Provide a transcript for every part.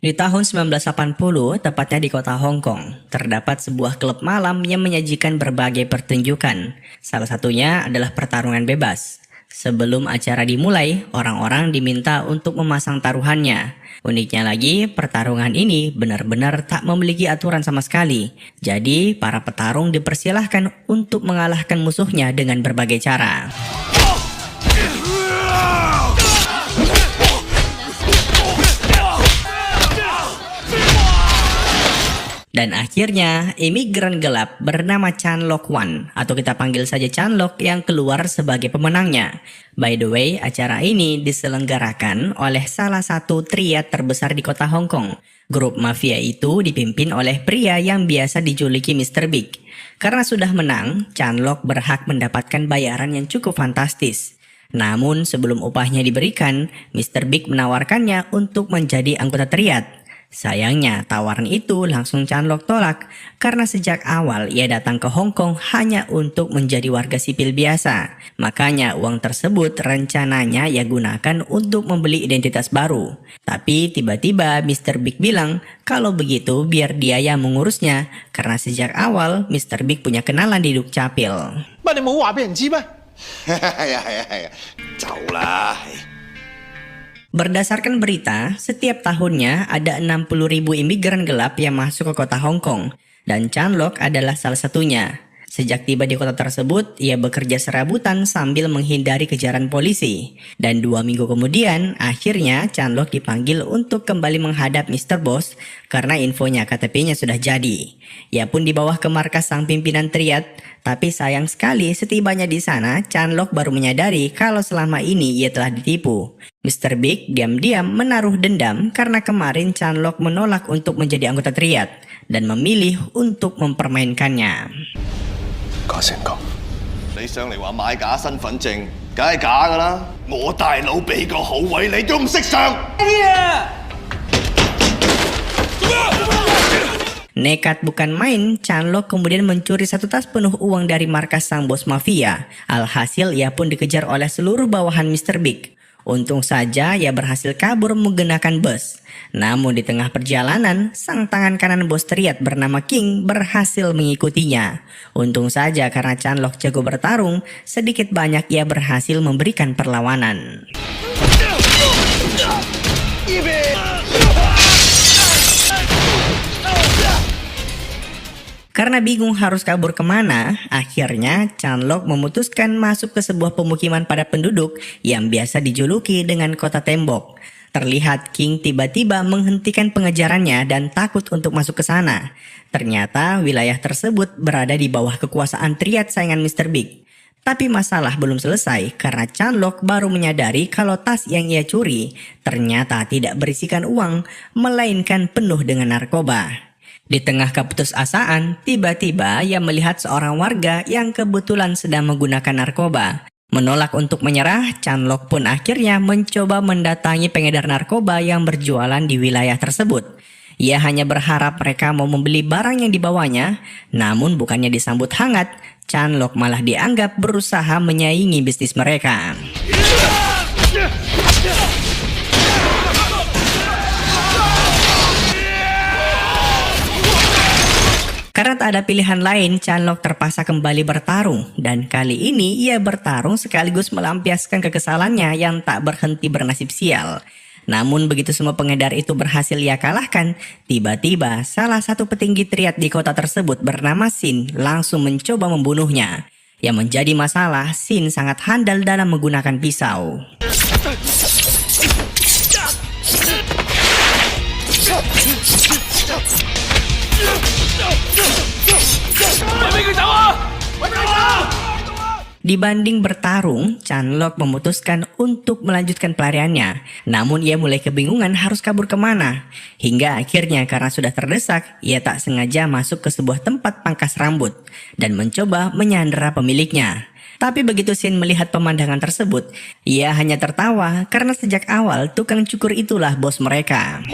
Di tahun 1980, tepatnya di kota Hong Kong, terdapat sebuah klub malam yang menyajikan berbagai pertunjukan. Salah satunya adalah pertarungan bebas. Sebelum acara dimulai, orang-orang diminta untuk memasang taruhannya. Uniknya lagi, pertarungan ini benar-benar tak memiliki aturan sama sekali. Jadi, para petarung dipersilahkan untuk mengalahkan musuhnya dengan berbagai cara. Dan akhirnya, imigran gelap bernama Chan Lok Wan, atau kita panggil saja Chan Lok, yang keluar sebagai pemenangnya. By the way, acara ini diselenggarakan oleh salah satu triad terbesar di kota Hong Kong. Grup mafia itu dipimpin oleh pria yang biasa dijuluki Mr. Big. Karena sudah menang, Chan Lok berhak mendapatkan bayaran yang cukup fantastis. Namun sebelum upahnya diberikan, Mr. Big menawarkannya untuk menjadi anggota triad. Sayangnya, tawaran itu langsung Chan Lok tolak karena sejak awal ia datang ke Hong Kong hanya untuk menjadi warga sipil biasa. Makanya uang tersebut rencananya ia gunakan untuk membeli identitas baru. Tapi tiba-tiba Mr. Big bilang kalau begitu biar dia yang mengurusnya karena sejak awal Mr. Big punya kenalan di Dukcapil. Berdasarkan berita, setiap tahunnya ada 60.000 imigran gelap yang masuk ke kota Hong Kong, dan Chan Lok adalah salah satunya. Sejak tiba di kota tersebut, ia bekerja serabutan sambil menghindari kejaran polisi. Dan 2 minggu kemudian, akhirnya Chan Lok dipanggil untuk kembali menghadap Mr. Boss karena infonya KTP-nya sudah jadi. Ia pun dibawa ke markas sang pimpinan triad, tapi sayang sekali setibanya di sana, Chan Lok baru menyadari kalau selama ini ia telah ditipu. Mr. Big diam-diam menaruh dendam karena kemarin Chan Lok menolak untuk menjadi anggota triad dan memilih untuk mempermainkannya. Nekat bukan main, Chan Lok kemudian mencuri satu tas penuh uang dari markas sang bos mafia. Alhasil ia pun dikejar oleh seluruh bawahan Mr. Big. Untung saja ia berhasil kabur menggunakan bus. Namun di tengah perjalanan, sang tangan kanan bos triad bernama King berhasil mengikutinya. Untung saja karena Chan Lok jago bertarung, sedikit banyak ia berhasil memberikan perlawanan. Karena bingung harus kabur kemana, akhirnya Chan Lok memutuskan masuk ke sebuah pemukiman padat penduduk yang biasa dijuluki dengan kota tembok. Terlihat King tiba-tiba menghentikan pengejarannya dan takut untuk masuk ke sana. Ternyata wilayah tersebut berada di bawah kekuasaan triad saingan Mr. Big. Tapi masalah belum selesai karena Chan Lok baru menyadari kalau tas yang ia curi ternyata tidak berisikan uang, melainkan penuh dengan narkoba. Di tengah keputusasaan, tiba-tiba ia melihat seorang warga yang kebetulan sedang menggunakan narkoba. Menolak untuk menyerah, Chan Lok pun akhirnya mencoba mendatangi pengedar narkoba yang berjualan di wilayah tersebut. Ia hanya berharap mereka mau membeli barang yang dibawanya, namun bukannya disambut hangat, Chan Lok malah dianggap berusaha menyaingi bisnis mereka. Karena tak ada pilihan lain, Chan Lok terpaksa kembali bertarung. Dan kali ini ia bertarung sekaligus melampiaskan kekesalannya yang tak berhenti bernasib sial. Namun begitu semua pengedar itu berhasil ia kalahkan, tiba-tiba salah satu petinggi triad di kota tersebut bernama Sin langsung mencoba membunuhnya. Yang menjadi masalah, Sin sangat handal dalam menggunakan pisau. Dibanding bertarung, Chan Lok memutuskan untuk melanjutkan pelariannya. Namun ia mulai kebingungan harus kabur kemana. Hingga akhirnya karena sudah terdesak, ia tak sengaja masuk ke sebuah tempat pangkas rambut dan mencoba menyandera pemiliknya. Tapi begitu Sin melihat pemandangan tersebut, ia hanya tertawa karena sejak awal tukang cukur itulah bos mereka.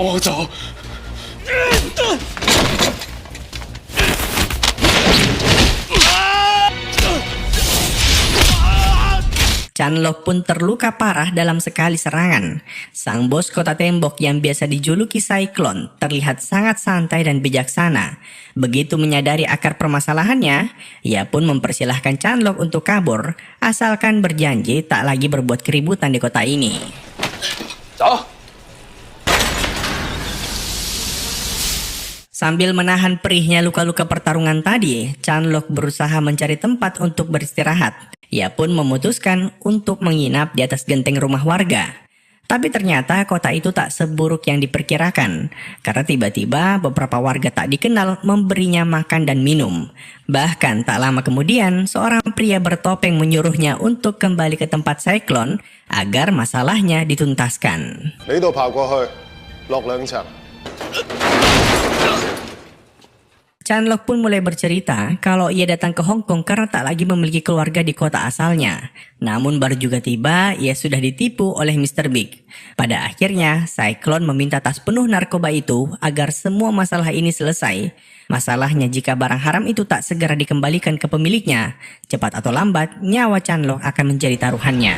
Chanlok pun terluka parah dalam sekali serangan. Sang bos kota tembok yang biasa dijuluki Cyclone terlihat sangat santai dan bijaksana. Begitu menyadari akar permasalahannya, ia pun mempersilahkan Chanlok untuk kabur, asalkan berjanji tak lagi berbuat keributan di kota ini. Sambil menahan perihnya luka-luka pertarungan tadi, Chanlok berusaha mencari tempat untuk beristirahat. Ia pun memutuskan untuk menginap di atas genteng rumah warga. Tapi ternyata kota itu tak seburuk yang diperkirakan, karena tiba-tiba beberapa warga tak dikenal memberinya makan dan minum. Bahkan tak lama kemudian, seorang pria bertopeng menyuruhnya untuk kembali ke tempat Cyclone agar masalahnya dituntaskan. Chanlok pun mulai bercerita kalau ia datang ke Hong Kong karena tak lagi memiliki keluarga di kota asalnya. Namun baru juga tiba, ia sudah ditipu oleh Mr. Big. Pada akhirnya, Cyclone meminta tas penuh narkoba itu agar semua masalah ini selesai. Masalahnya jika barang haram itu tak segera dikembalikan ke pemiliknya, cepat atau lambat nyawa Chanlok akan menjadi taruhannya.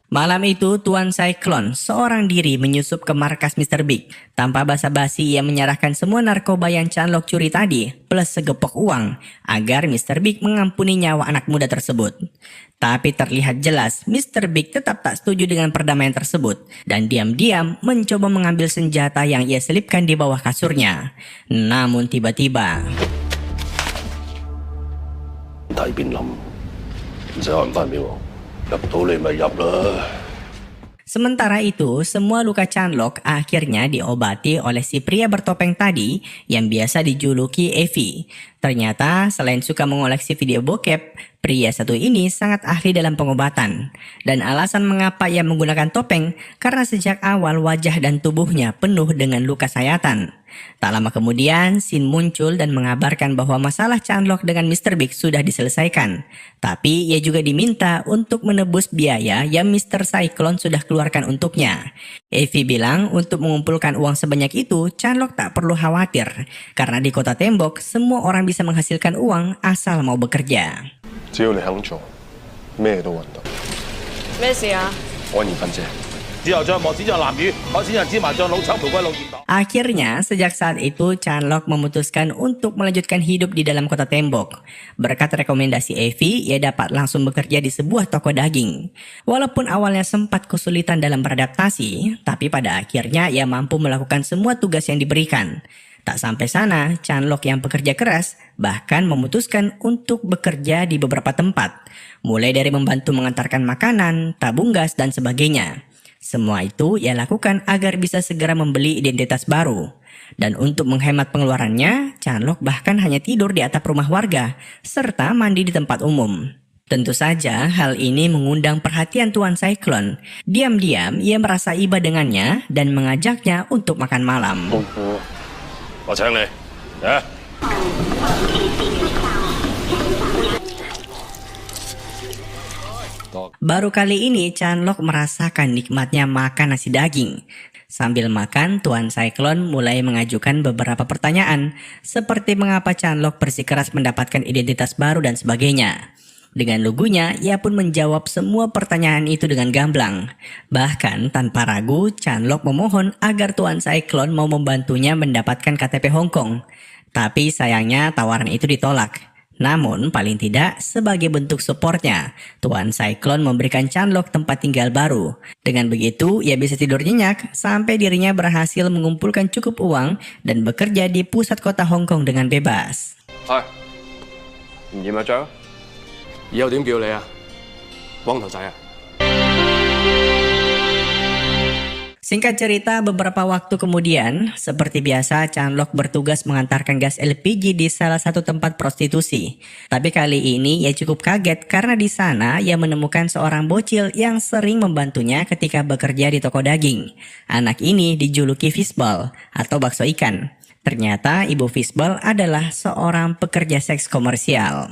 Malam itu, Tuan Cyclone seorang diri menyusup ke markas Mr. Big. Tanpa basa-basi, ia menyerahkan semua narkoba yang Chanlok curi tadi, plus segepok uang, agar Mr. Big mengampuni nyawa anak muda tersebut. Tapi terlihat jelas, Mr. Big tetap tak setuju dengan perdamaian tersebut, dan diam-diam mencoba mengambil senjata yang ia selipkan di bawah kasurnya. Namun tiba-tiba... Sementara itu, semua luka Chanlok akhirnya diobati oleh si pria bertopeng tadi yang biasa dijuluki Evie. Ternyata selain suka mengoleksi video bokep, pria satu ini sangat ahli dalam pengobatan. Dan alasan mengapa ia menggunakan topeng karena sejak awal wajah dan tubuhnya penuh dengan luka sayatan. Tak lama kemudian, Sin muncul dan mengabarkan bahwa masalah Chanlok dengan Mr. Big sudah diselesaikan. Tapi ia juga diminta untuk menebus biaya yang Mr. Cyclone sudah keluarkan untuknya. Evie bilang untuk mengumpulkan uang sebanyak itu, Chanlok tak perlu khawatir. Karena di kota tembok, semua orang bisa menghasilkan uang asal mau bekerja. Akhirnya, sejak saat itu Chanlok memutuskan untuk melanjutkan hidup di dalam kota tembok. Berkat rekomendasi Evie, ia dapat langsung bekerja di sebuah toko daging. Walaupun awalnya sempat kesulitan dalam beradaptasi, tapi pada akhirnya ia mampu melakukan semua tugas yang diberikan. Tak sampai sana, Chanlok yang bekerja keras bahkan memutuskan untuk bekerja di beberapa tempat. Mulai dari membantu mengantarkan makanan, tabung gas, dan sebagainya. Semua itu ia lakukan agar bisa segera membeli identitas baru. Dan untuk menghemat pengeluarannya, Chanlok bahkan hanya tidur di atap rumah warga, serta mandi di tempat umum. Tentu saja hal ini mengundang perhatian Tuan Cyclone. Diam-diam ia merasa iba dengannya dan mengajaknya untuk makan malam. Baru kali ini Chanlok merasakan nikmatnya makan nasi daging. Sambil makan, Tuan Cyclone mulai mengajukan beberapa pertanyaan, seperti mengapa Chanlok bersikeras mendapatkan identitas baru dan sebagainya. Dengan lugunya, ia pun menjawab semua pertanyaan itu dengan gamblang. Bahkan tanpa ragu, Chanlok memohon agar Tuan Cyclone mau membantunya mendapatkan KTP Hong Kong. Tapi sayangnya tawaran itu ditolak. Namun paling tidak sebagai bentuk supportnya, Tuan Cyclone memberikan Chanlok tempat tinggal baru. Dengan begitu, ia bisa tidur nyenyak sampai dirinya berhasil mengumpulkan cukup uang dan bekerja di pusat kota Hong Kong dengan bebas. Singkat cerita, beberapa waktu kemudian, seperti biasa Chanlok bertugas mengantarkan gas LPG di salah satu tempat prostitusi. Tapi kali ini ia cukup kaget karena di sana ia menemukan seorang bocil yang sering membantunya ketika bekerja di toko daging. Anak ini dijuluki Fishball atau bakso ikan. Ternyata ibu Fishball adalah seorang pekerja seks komersial.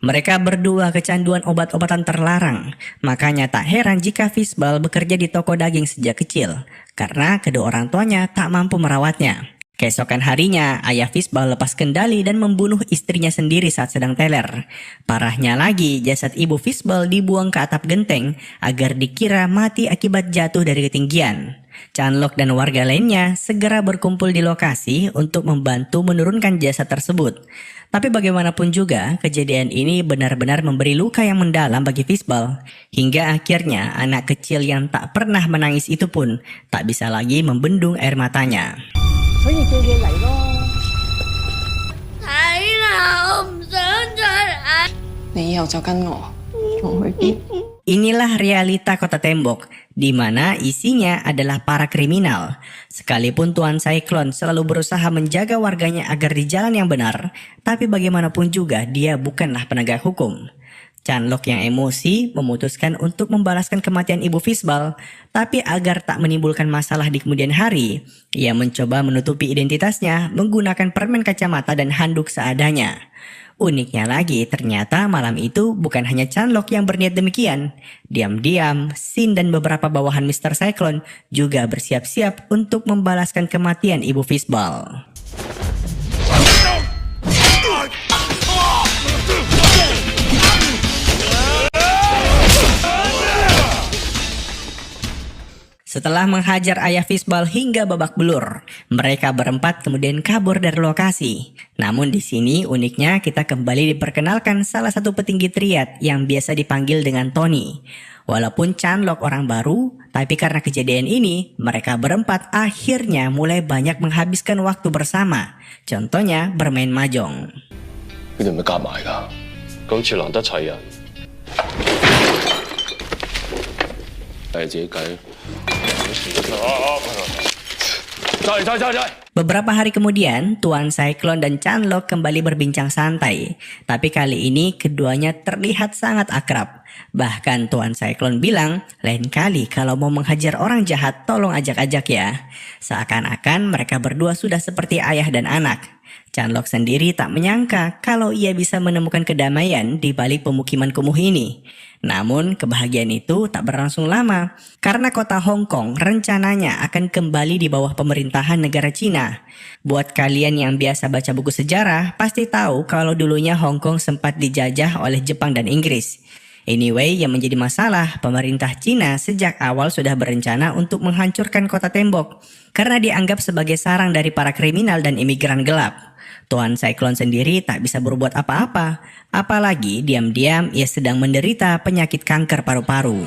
Mereka berdua kecanduan obat-obatan terlarang, makanya tak heran jika Fishball bekerja di toko daging sejak kecil, karena kedua orang tuanya tak mampu merawatnya. Keesokan harinya, ayah Fishball lepas kendali dan membunuh istrinya sendiri saat sedang teler. Parahnya lagi, jasad ibu Fishball dibuang ke atap genteng agar dikira mati akibat jatuh dari ketinggian. Chanlok dan warga lainnya segera berkumpul di lokasi untuk membantu menurunkan jasad tersebut. Tapi bagaimanapun juga, kejadian ini benar-benar memberi luka yang mendalam bagi Fishball. Hingga akhirnya anak kecil yang tak pernah menangis itu pun tak bisa lagi membendung air matanya. Inilah realita Kota Tembok, di mana isinya adalah para kriminal. Sekalipun Tuan Cyclone selalu berusaha menjaga warganya agar di jalan yang benar, tapi bagaimanapun juga dia bukanlah penegak hukum. Chanlok yang emosi memutuskan untuk membalaskan kematian ibu Fishball, tapi agar tak menimbulkan masalah di kemudian hari, ia mencoba menutupi identitasnya menggunakan permen kacamata dan handuk seadanya. Uniknya lagi, ternyata malam itu bukan hanya Chanlok yang berniat demikian. Diam-diam, Shin dan beberapa bawahan Mr. Cyclone juga bersiap-siap untuk membalaskan kematian ibu Fishball. Setelah menghajar ayah Fishball hingga babak belur, mereka berempat kemudian kabur dari lokasi. Namun di sini uniknya kita kembali diperkenalkan salah satu petinggi triad yang biasa dipanggil dengan Tony. Walaupun Chanlok orang baru, tapi karena kejadian ini, mereka berempat akhirnya mulai banyak menghabiskan waktu bersama. Contohnya bermain mahjong. Beberapa hari kemudian, Tuan Cyclone dan Chanlok kembali berbincang santai. Tapi kali ini keduanya terlihat sangat akrab. Bahkan Tuan Cyclone bilang, lain kali kalau mau menghajar orang jahat tolong ajak-ajak ya. Seakan-akan mereka berdua sudah seperti ayah dan anak. Chanlok sendiri tak menyangka kalau ia bisa menemukan kedamaian di balik pemukiman kumuh ini. Namun kebahagiaan itu tak berlangsung lama karena kota Hong Kong rencananya akan kembali di bawah pemerintahan negara Cina. Buat kalian yang biasa baca buku sejarah pasti tahu kalau dulunya Hong Kong sempat dijajah oleh Jepang dan Inggris. Anyway, yang menjadi masalah, pemerintah Cina sejak awal sudah berencana untuk menghancurkan Kota Tembok karena dianggap sebagai sarang dari para kriminal dan imigran gelap. Tuan Cyclone sendiri tak bisa berbuat apa-apa, apalagi diam-diam ia sedang menderita penyakit kanker paru-paru.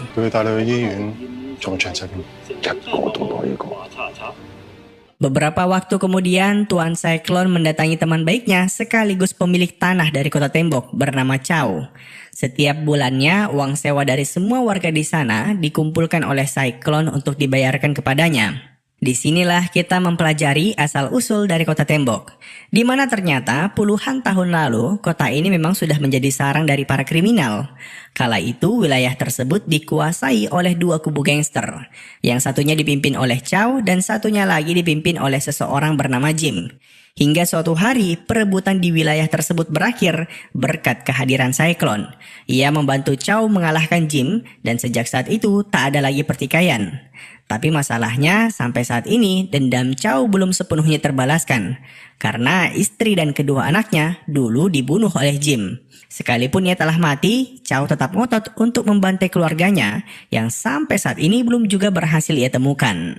Beberapa waktu kemudian, Tuan Cyclone mendatangi teman baiknya sekaligus pemilik tanah dari Kota Tembok bernama Chow. Setiap bulannya, uang sewa dari semua warga di sana dikumpulkan oleh Cyclone untuk dibayarkan kepadanya. Disinilah kita mempelajari asal-usul dari Kota Tembok, di mana ternyata puluhan tahun lalu kota ini memang sudah menjadi sarang dari para kriminal. Kala itu wilayah tersebut dikuasai oleh dua kubu gangster, yang satunya dipimpin oleh Chow dan satunya lagi dipimpin oleh seseorang bernama Jim. Hingga suatu hari perebutan di wilayah tersebut berakhir berkat kehadiran Cyclone. Ia membantu Chow mengalahkan Jim dan sejak saat itu tak ada lagi pertikaian. Tapi masalahnya sampai saat ini dendam Chow belum sepenuhnya terbalaskan karena istri dan kedua anaknya dulu dibunuh oleh Jim. Sekalipun ia telah mati, Chow tetap ngotot untuk membantai keluarganya yang sampai saat ini belum juga berhasil ia temukan.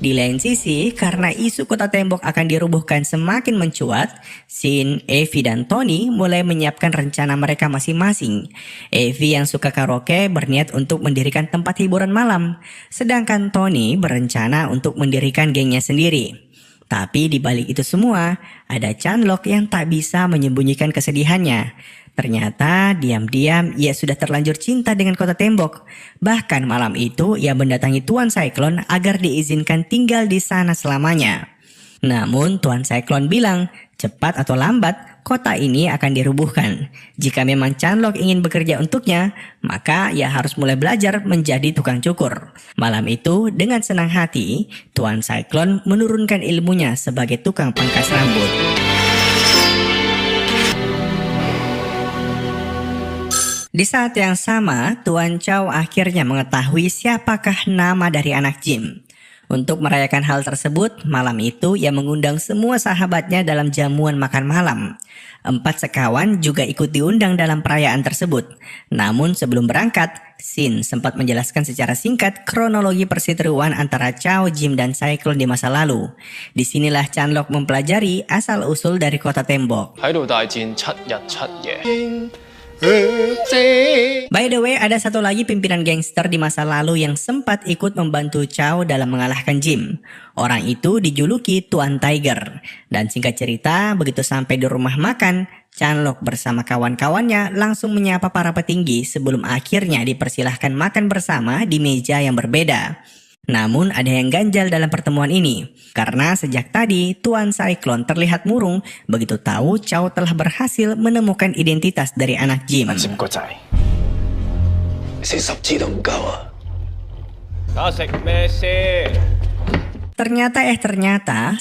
Di lain sisi, karena isu Kota Tembok akan dirubuhkan semakin mencuat, Shin, Evie, dan Tony mulai menyiapkan rencana mereka masing-masing. Evie yang suka karaoke berniat untuk mendirikan tempat hiburan malam, sedangkan Tony berencana untuk mendirikan gengnya sendiri. Tapi di balik itu semua, ada Chanlok yang tak bisa menyembunyikan kesedihannya. Ternyata diam-diam ia sudah terlanjur cinta dengan Kota Tembok. Bahkan malam itu ia mendatangi Tuan Cyclone agar diizinkan tinggal di sana selamanya. Namun Tuan Cyclone bilang, cepat atau lambat, kota ini akan dirubuhkan. Jika memang Chanlok ingin bekerja untuknya, maka ia harus mulai belajar menjadi tukang cukur. Malam itu, dengan senang hati, Tuan Cyclone menurunkan ilmunya sebagai tukang pangkas rambut. Di saat yang sama, Tuan Chow akhirnya mengetahui siapakah nama dari anak Jim. Untuk merayakan hal tersebut, malam itu ia mengundang semua sahabatnya dalam jamuan makan malam. 4 sekawan juga ikut diundang dalam perayaan tersebut. Namun sebelum berangkat, Sin sempat menjelaskan secara singkat kronologi perseteruan antara Chow, Jim, dan Cyclone di masa lalu. Disinilah Chanlok mempelajari asal-usul dari kota tembok. By the way, ada satu lagi pimpinan gangster di masa lalu yang sempat ikut membantu Chow dalam mengalahkan Jim. Orang itu dijuluki Tuan Tiger. Dan singkat cerita, begitu sampai di rumah makan, Chanlok bersama kawan-kawannya langsung menyapa para petinggi sebelum akhirnya dipersilahkan makan bersama di meja yang berbeda. Namun ada yang ganjal dalam pertemuan ini, karena sejak tadi Tuan Cyclone terlihat murung begitu tahu Chow telah berhasil menemukan identitas dari anak Jim. Ternyata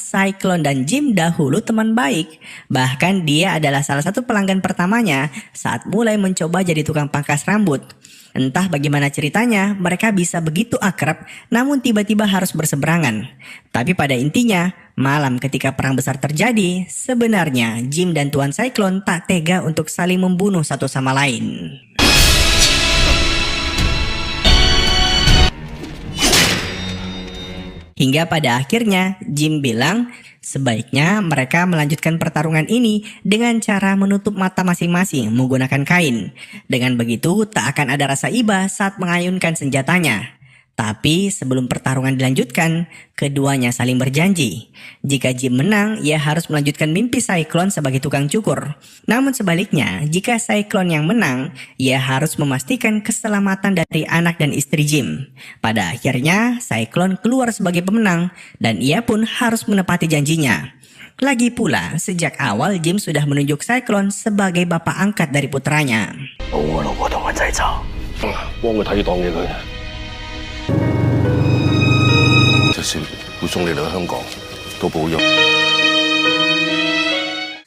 Cyclone dan Jim dahulu teman baik. Bahkan dia adalah salah satu pelanggan pertamanya saat mulai mencoba jadi tukang pangkas rambut. Entah bagaimana ceritanya, mereka bisa begitu akrab namun tiba-tiba harus berseberangan. Tapi pada intinya, malam ketika perang besar terjadi, sebenarnya Jim dan Tuan Cyclone tak tega untuk saling membunuh satu sama lain. Hingga pada akhirnya Jim bilang sebaiknya mereka melanjutkan pertarungan ini dengan cara menutup mata masing-masing menggunakan kain. Dengan begitu tak akan ada rasa iba saat mengayunkan senjatanya. Tapi sebelum pertarungan dilanjutkan, keduanya saling berjanji. Jika Jim menang, ia harus melanjutkan mimpi Cyclone sebagai tukang cukur. Namun sebaliknya, jika Cyclone yang menang, ia harus memastikan keselamatan dari anak dan istri Jim. Pada akhirnya, Cyclone keluar sebagai pemenang dan ia pun harus menepati janjinya. Lagi pula, sejak awal Jim sudah menunjuk Cyclone sebagai bapak angkat dari putranya.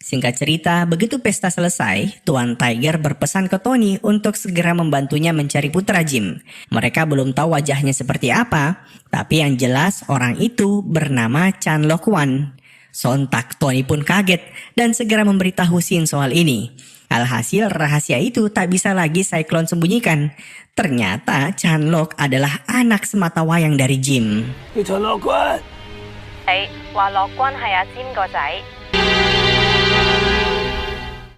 Singkat cerita, begitu pesta selesai, Tuan Tiger berpesan ke Tony untuk segera membantunya mencari putra Jim. Mereka belum tahu wajahnya seperti apa, tapi yang jelas orang itu bernama Chanlok Wan. Sontak Tony pun kaget dan segera memberitahu Sin soal ini. Alhasil rahasia itu tak bisa lagi Cyclone sembunyikan. Ternyata Chanlok adalah anak sematawayang dari Jim.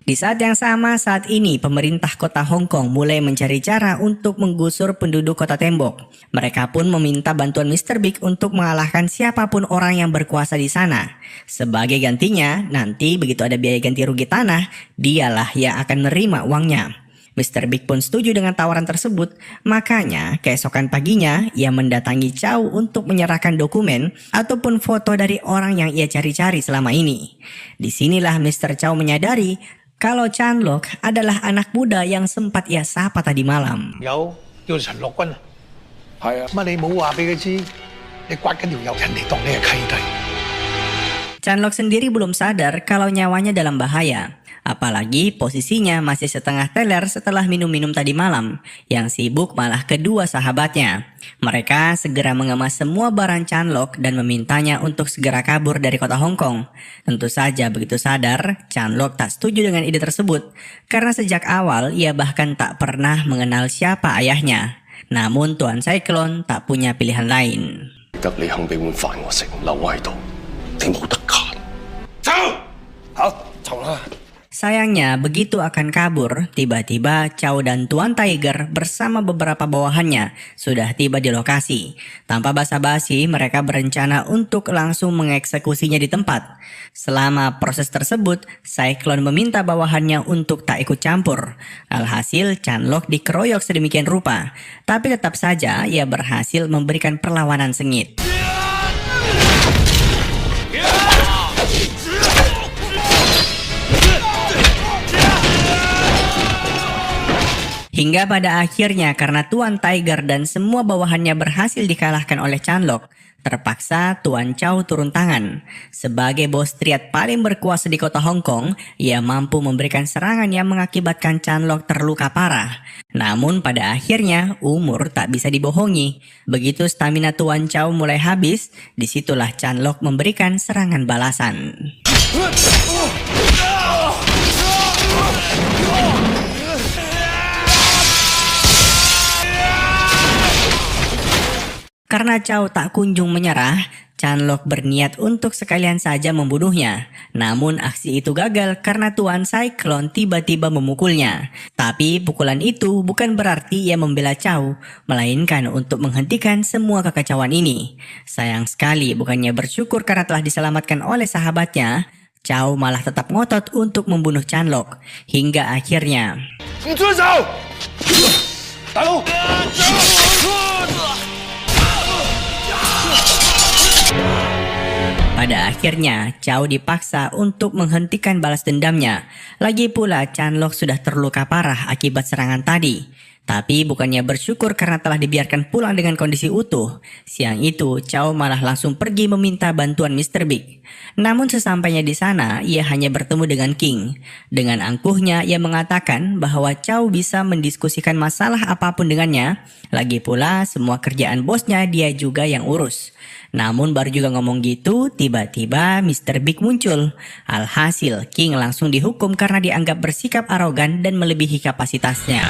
Di saat yang sama, saat ini pemerintah kota Hong Kong mulai mencari cara untuk menggusur penduduk kota tembok. Mereka pun meminta bantuan Mr. Big untuk mengalahkan siapapun orang yang berkuasa di sana. Sebagai gantinya, nanti begitu ada biaya ganti rugi tanah, dialah yang akan menerima uangnya. Mr. Big pun setuju dengan tawaran tersebut, makanya keesokan paginya ia mendatangi Chow untuk menyerahkan dokumen ataupun foto dari orang yang ia cari-cari selama ini. Disinilah Mr. Chow menyadari kalau Chanlok adalah anak muda yang sempat ia sapa tadi malam. Chanlok sendiri belum sadar kalau nyawanya dalam bahaya. Apalagi posisinya masih setengah teler setelah minum-minum tadi malam. Yang sibuk malah kedua sahabatnya. Mereka segera mengemas semua barang Chanlok dan memintanya untuk segera kabur dari kota Hong Kong. Tentu saja begitu sadar, Chanlok tak setuju dengan ide tersebut. Karena sejak awal ia bahkan tak pernah mengenal siapa ayahnya. Namun Tuan Cyclone tak punya pilihan lain. Sayangnya, begitu akan kabur, tiba-tiba Chow dan Tuan Tiger bersama beberapa bawahannya sudah tiba di lokasi. Tanpa basa-basi, mereka berencana untuk langsung mengeksekusinya di tempat. Selama proses tersebut, Cyclone meminta bawahannya untuk tak ikut campur. Alhasil, Chanlok dikeroyok sedemikian rupa. Tapi tetap saja ia berhasil memberikan perlawanan sengit. Hingga pada akhirnya karena Tuan Tiger dan semua bawahannya berhasil dikalahkan oleh Chanlok, terpaksa Tuan Chow turun tangan. Sebagai bos triad paling berkuasa di kota Hong Kong, ia mampu memberikan serangan yang mengakibatkan Chanlok terluka parah. Namun pada akhirnya umur tak bisa dibohongi. Begitu stamina Tuan Chow mulai habis, disitulah Chanlok memberikan serangan balasan. Karena Chow tak kunjung menyerah, Chanlok berniat untuk sekalian saja membunuhnya. Namun aksi itu gagal karena Tuan Cyclone tiba-tiba memukulnya. Tapi pukulan itu bukan berarti ia membela Chow, melainkan untuk menghentikan semua kekacauan ini. Sayang sekali bukannya bersyukur karena telah diselamatkan oleh sahabatnya, Chow malah tetap ngotot untuk membunuh Chanlok. Hingga akhirnya... Pada akhirnya, Chow dipaksa untuk menghentikan balas dendamnya. Lagi pula, Chanlok sudah terluka parah akibat serangan tadi. Tapi bukannya bersyukur karena telah dibiarkan pulang dengan kondisi utuh. Siang itu, Chow malah langsung pergi meminta bantuan Mr. Big. Namun sesampainya di sana, ia hanya bertemu dengan King. Dengan angkuhnya, ia mengatakan bahwa Chow bisa mendiskusikan masalah apapun dengannya. Lagi pula, semua kerjaan bosnya dia juga yang urus. Namun baru juga ngomong gitu, tiba-tiba Mr. Big muncul. Alhasil, King langsung dihukum karena dianggap bersikap arogan dan melebihi kapasitasnya.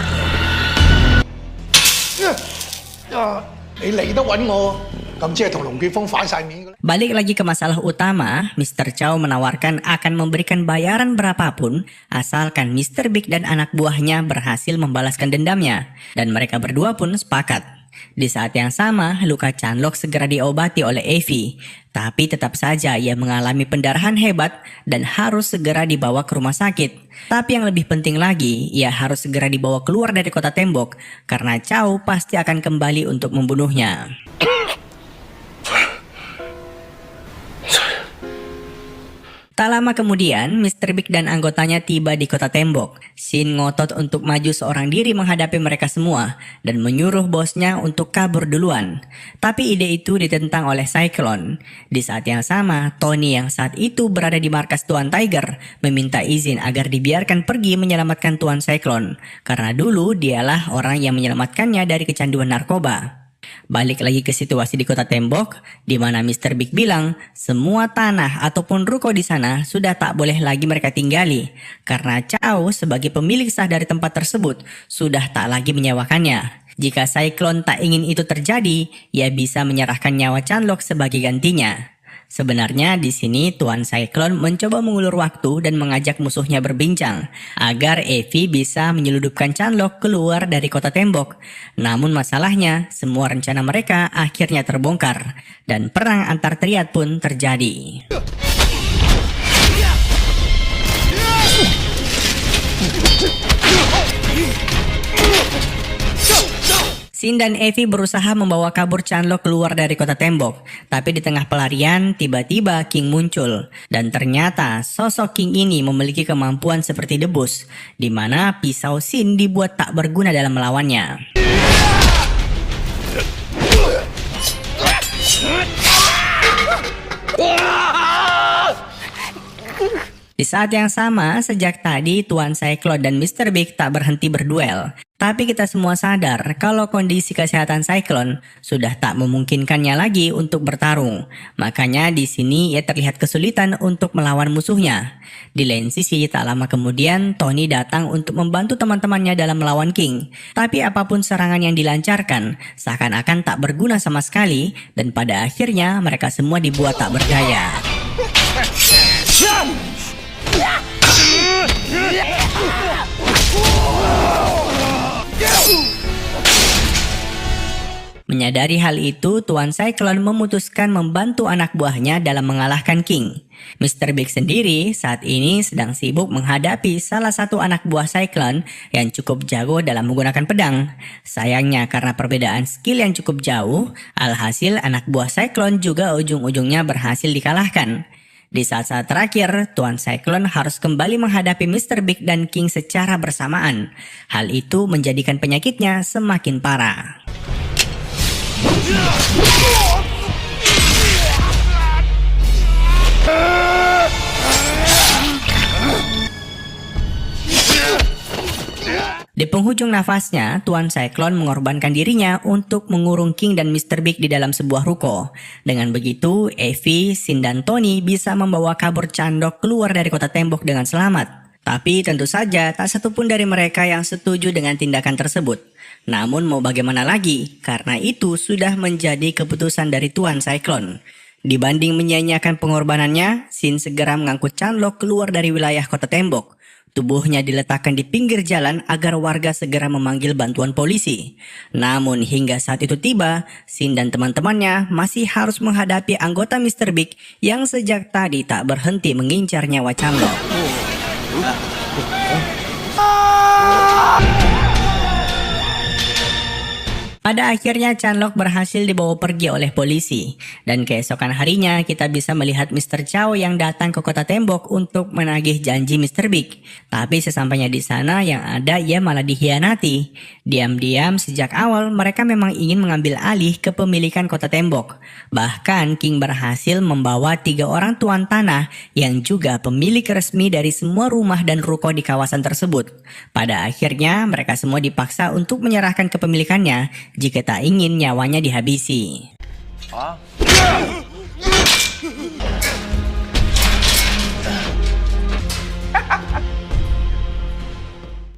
Balik lagi ke masalah utama, Mr. Chow menawarkan akan memberikan bayaran berapapun asalkan Mr. Big dan anak buahnya berhasil membalaskan dendamnya. Dan mereka berdua pun sepakat. Di saat yang sama, luka Chanlok segera diobati oleh Evie. Tapi tetap saja ia mengalami pendarahan hebat dan harus segera dibawa ke rumah sakit. Tapi yang lebih penting lagi, ia harus segera dibawa keluar dari kota tembok karena Chow pasti akan kembali untuk membunuhnya. Tak lama kemudian, Mr. Big dan anggotanya tiba di kota tembok. Shin ngotot untuk maju seorang diri menghadapi mereka semua dan menyuruh bosnya untuk kabur duluan. Tapi ide itu ditentang oleh Cyclone. Di saat yang sama, Tony yang saat itu berada di markas Tuan Tiger meminta izin agar dibiarkan pergi menyelamatkan Tuan Cyclone. Karena dulu dialah orang yang menyelamatkannya dari kecanduan narkoba. Balik lagi ke situasi di kota tembok, di mana Mr. Big bilang semua tanah ataupun ruko di sana sudah tak boleh lagi mereka tinggali karena Chow sebagai pemilik sah dari tempat tersebut sudah tak lagi menyewakannya. Jika Cyclone tak ingin itu terjadi, ia bisa menyerahkan nyawa Chanlok sebagai gantinya. Sebenarnya di sini Tuan Cyclone mencoba mengulur waktu dan mengajak musuhnya berbincang agar Evie bisa menyeludupkan Chanlok keluar dari kota tembok. Namun masalahnya semua rencana mereka akhirnya terbongkar dan perang antar triad pun terjadi. Shin dan Evie berusaha membawa kabur Chanlok keluar dari kota tembok. Tapi di tengah pelarian, tiba-tiba King muncul. Dan ternyata sosok King ini memiliki kemampuan seperti debus, di mana pisau Shin dibuat tak berguna dalam melawannya. Di saat yang sama, sejak tadi Tuan Cyclone dan Mr. Big tak berhenti berduel. Tapi kita semua sadar kalau kondisi kesehatan Cyclone sudah tak memungkinkannya lagi untuk bertarung. Makanya di sini ia terlihat kesulitan untuk melawan musuhnya. Di lain sisi, tak lama kemudian Tony datang untuk membantu teman-temannya dalam melawan King. Tapi apapun serangan yang dilancarkan, seakan-akan tak berguna sama sekali dan pada akhirnya mereka semua dibuat tak berdaya. Menyadari hal itu, Tuan Cyclone memutuskan membantu anak buahnya dalam mengalahkan King. Mr. Big sendiri saat ini sedang sibuk menghadapi salah satu anak buah Cyclone yang cukup jago dalam menggunakan pedang. Sayangnya karena perbedaan skill yang cukup jauh, alhasil anak buah Cyclone juga ujung-ujungnya berhasil dikalahkan. Di saat-saat terakhir, Tuan Cyclone harus kembali menghadapi Mr. Big dan King secara bersamaan. Hal itu menjadikan penyakitnya semakin parah. Di penghujung nafasnya, Tuan Cyclone mengorbankan dirinya untuk mengurung King dan Mr. Big di dalam sebuah ruko. Dengan begitu, Evie, Sin, dan Tony bisa membawa kabur Chandok keluar dari kota tembok dengan selamat. Tapi tentu saja tak satupun dari mereka yang setuju dengan tindakan tersebut. Namun mau bagaimana lagi, karena itu sudah menjadi keputusan dari Tuan Cyclone. Dibanding menyia-nyiakan pengorbanannya, Sin segera mengangkut Chandok keluar dari wilayah kota tembok. Tubuhnya diletakkan di pinggir jalan agar warga segera memanggil bantuan polisi. Namun hingga saat itu tiba, Sin dan teman-temannya masih harus menghadapi anggota Mr. Big yang sejak tadi tak berhenti mengincar nyawa Chandok. Pada akhirnya Chandok berhasil dibawa pergi oleh polisi. Dan keesokan harinya kita bisa melihat Mr. Chow yang datang ke kota tembok untuk menagih janji Mr. Big. Tapi sesampainya di sana yang ada ia malah dikhianati. Diam-diam sejak awal mereka memang ingin mengambil alih kepemilikan kota tembok. Bahkan King berhasil membawa 3 orang tuan tanah yang juga pemilik resmi dari semua rumah dan ruko di kawasan tersebut. Pada akhirnya mereka semua dipaksa untuk menyerahkan kepemilikannya jika tak ingin nyawanya dihabisi.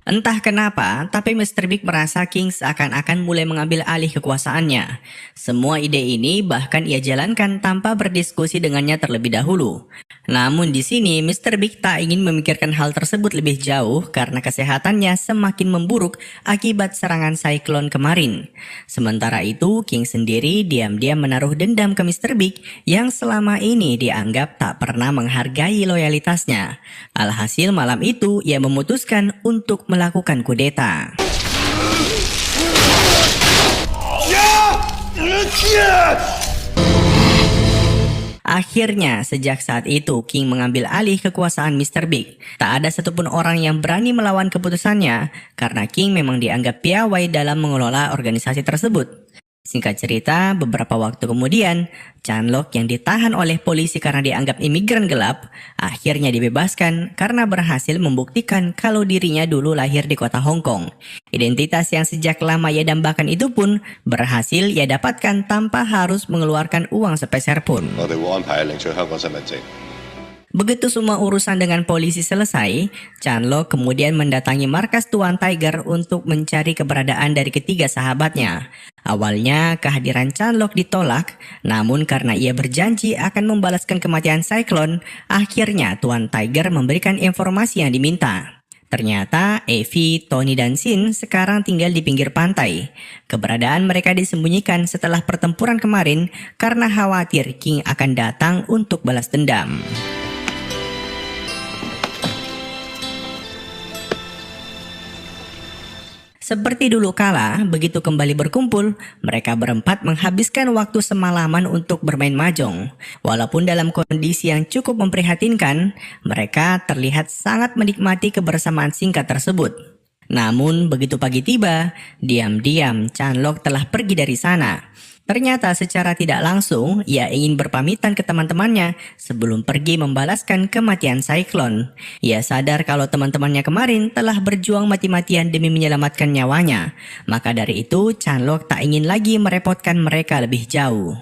Entah kenapa, tapi Mr. Big merasa King seakan-akan mulai mengambil alih kekuasaannya. Semua ide ini bahkan ia jalankan tanpa berdiskusi dengannya terlebih dahulu. Namun di sini Mr. Big tak ingin memikirkan hal tersebut lebih jauh karena kesehatannya semakin memburuk akibat serangan Cyclone kemarin. Sementara itu, King sendiri diam-diam menaruh dendam ke Mr. Big yang selama ini dianggap tak pernah menghargai loyalitasnya. Alhasil malam itu ia memutuskan untuk melakukan kudeta. Akhirnya, sejak saat itu, King mengambil alih kekuasaan Mr. Big. Tak ada satupun orang yang berani melawan keputusannya, karena King memang dianggap piawai dalam mengelola organisasi tersebut. Singkat cerita, beberapa waktu kemudian, Chandok yang ditahan oleh polisi karena dianggap imigran gelap, akhirnya dibebaskan karena berhasil membuktikan kalau dirinya dulu lahir di kota Hong Kong. Identitas yang sejak lama ia dambakan itu pun berhasil ia dapatkan tanpa harus mengeluarkan uang sepeser pun. Begitu semua urusan dengan polisi selesai, Chandok kemudian mendatangi markas Tuan Tiger untuk mencari keberadaan dari ketiga sahabatnya. Awalnya kehadiran Chandok ditolak, namun karena ia berjanji akan membalaskan kematian Cyclone, akhirnya Tuan Tiger memberikan informasi yang diminta. Ternyata Evie, Tony, dan Sin sekarang tinggal di pinggir pantai. Keberadaan mereka disembunyikan setelah pertempuran kemarin karena khawatir King akan datang untuk balas dendam. Seperti dulu kala, begitu kembali berkumpul, mereka berempat menghabiskan waktu semalaman untuk bermain mahjong. Walaupun dalam kondisi yang cukup memprihatinkan, mereka terlihat sangat menikmati kebersamaan singkat tersebut. Namun begitu pagi tiba, diam-diam Chandok telah pergi dari sana. Ternyata secara tidak langsung, ia ingin berpamitan ke teman-temannya sebelum pergi membalaskan kematian Cyclone. Ia sadar kalau teman-temannya kemarin telah berjuang mati-matian demi menyelamatkan nyawanya. Maka dari itu, Chandok tak ingin lagi merepotkan mereka lebih jauh.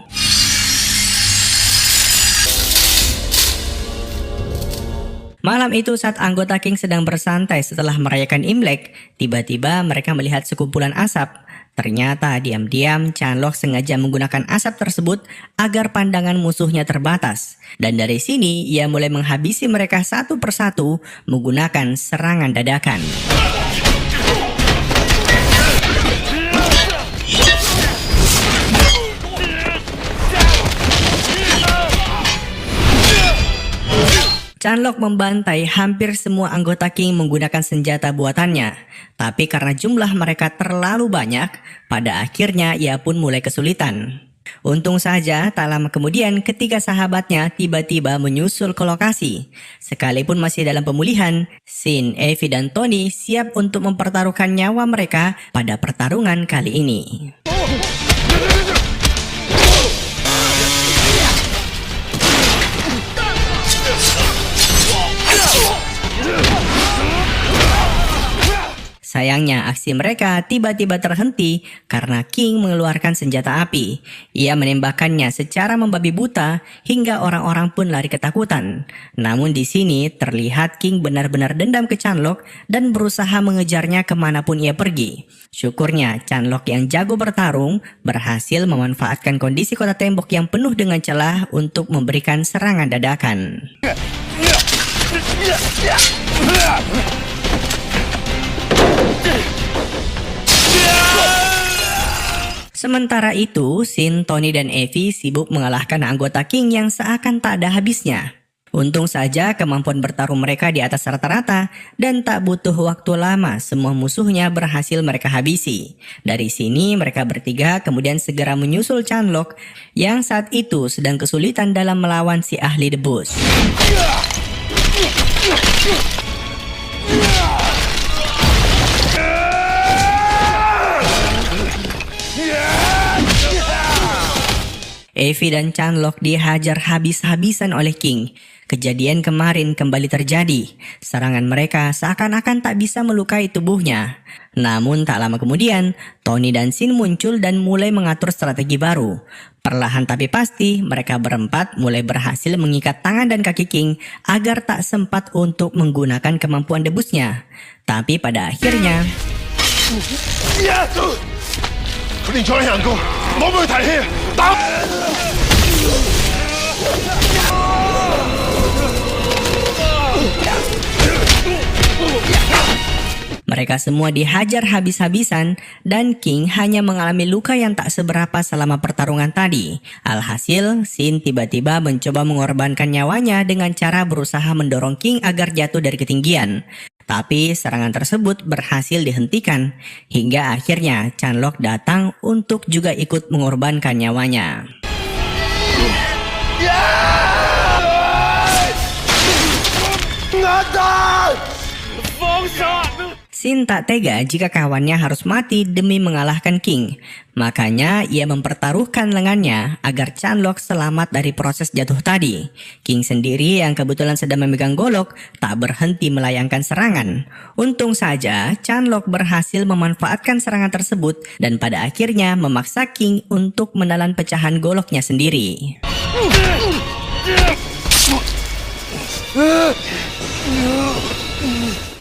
Malam itu saat anggota King sedang bersantai setelah merayakan Imlek, tiba-tiba mereka melihat sekumpulan asap. Ternyata diam-diam Chandok sengaja menggunakan asap tersebut agar pandangan musuhnya terbatas. Dan dari sini ia mulai menghabisi mereka satu persatu menggunakan serangan dadakan. Chandok membantai hampir semua anggota King menggunakan senjata buatannya. Tapi karena jumlah mereka terlalu banyak, pada akhirnya ia pun mulai kesulitan. Untung saja tak lama kemudian ketiga sahabatnya tiba-tiba menyusul ke lokasi. Sekalipun masih dalam pemulihan, Shin, Evie dan Tony siap untuk mempertaruhkan nyawa mereka pada pertarungan kali ini. Sayangnya aksi mereka tiba-tiba terhenti karena King mengeluarkan senjata api. Ia menembakkannya secara membabi buta hingga orang-orang pun lari ketakutan. Namun di sini terlihat King benar-benar dendam ke Chanlok dan berusaha mengejarnya kemanapun ia pergi. Syukurnya Chanlok yang jago bertarung berhasil memanfaatkan kondisi kota tembok yang penuh dengan celah untuk memberikan serangan dadakan. Sementara itu, Shin, Tony, dan Evie sibuk mengalahkan anggota King yang seakan tak ada habisnya. Untung saja kemampuan bertarung mereka di atas rata-rata dan tak butuh waktu lama semua musuhnya berhasil mereka habisi. Dari sini mereka bertiga kemudian segera menyusul Chanlok yang saat itu sedang kesulitan dalam melawan si ahli debus. Evie dan Chanlok dihajar habis-habisan oleh King. Kejadian kemarin kembali terjadi. Serangan mereka seakan-akan tak bisa melukai tubuhnya. Namun tak lama kemudian, Tony dan Shin muncul dan mulai mengatur strategi baru. Perlahan tapi pasti, mereka berempat mulai berhasil mengikat tangan dan kaki King agar tak sempat untuk menggunakan kemampuan debusnya. Tapi pada akhirnya... mereka semua dihajar habis-habisan dan King hanya mengalami luka yang tak seberapa selama pertarungan tadi. Alhasil, Shin tiba-tiba mencoba mengorbankan nyawanya dengan cara berusaha mendorong King agar jatuh dari ketinggian. Tapi serangan tersebut berhasil dihentikan hingga akhirnya Chanlok datang untuk juga ikut mengorbankan nyawanya. Shin tak tega jika kawannya harus mati demi mengalahkan King. Makanya ia mempertaruhkan lengannya agar Chanlok selamat dari proses jatuh tadi. King sendiri yang kebetulan sedang memegang golok tak berhenti melayangkan serangan. Untung saja Chanlok berhasil memanfaatkan serangan tersebut dan pada akhirnya memaksa King untuk menelan pecahan goloknya sendiri.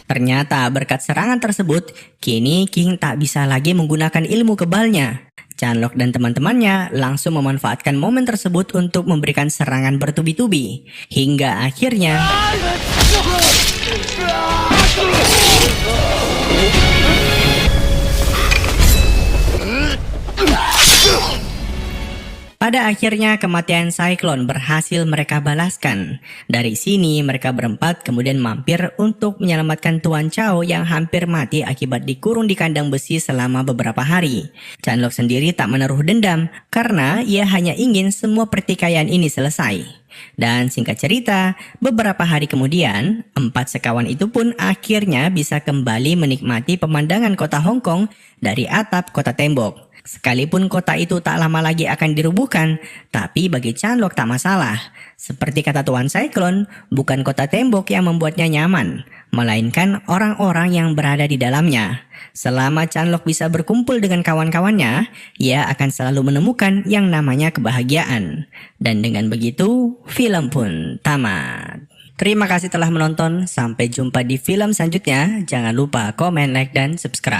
Ternyata berkat serangan tersebut, kini King tak bisa lagi menggunakan ilmu kebalnya. Chanlok dan teman-temannya langsung memanfaatkan momen tersebut untuk memberikan serangan bertubi-tubi. Hingga akhirnya... pada akhirnya kematian Cyclone berhasil mereka balaskan. Dari sini mereka berempat kemudian mampir untuk menyelamatkan Tuan Chao yang hampir mati akibat dikurung di kandang besi selama beberapa hari. Chanlok sendiri tak menaruh dendam karena ia hanya ingin semua pertikaian ini selesai. Dan singkat cerita, beberapa hari kemudian, 4 sekawan itu pun akhirnya bisa kembali menikmati pemandangan kota Hong Kong dari atap kota tembok. Sekalipun kota itu tak lama lagi akan dirubuhkan, tapi bagi Chanlok tak masalah. Seperti kata Tuan Cyclone, bukan kota tembok yang membuatnya nyaman, melainkan orang-orang yang berada di dalamnya. Selama Chanlok bisa berkumpul dengan kawan-kawannya, ia akan selalu menemukan yang namanya kebahagiaan. Dan dengan begitu, film pun tamat. Terima kasih telah menonton, sampai jumpa di film selanjutnya. Jangan lupa komen, like, dan subscribe.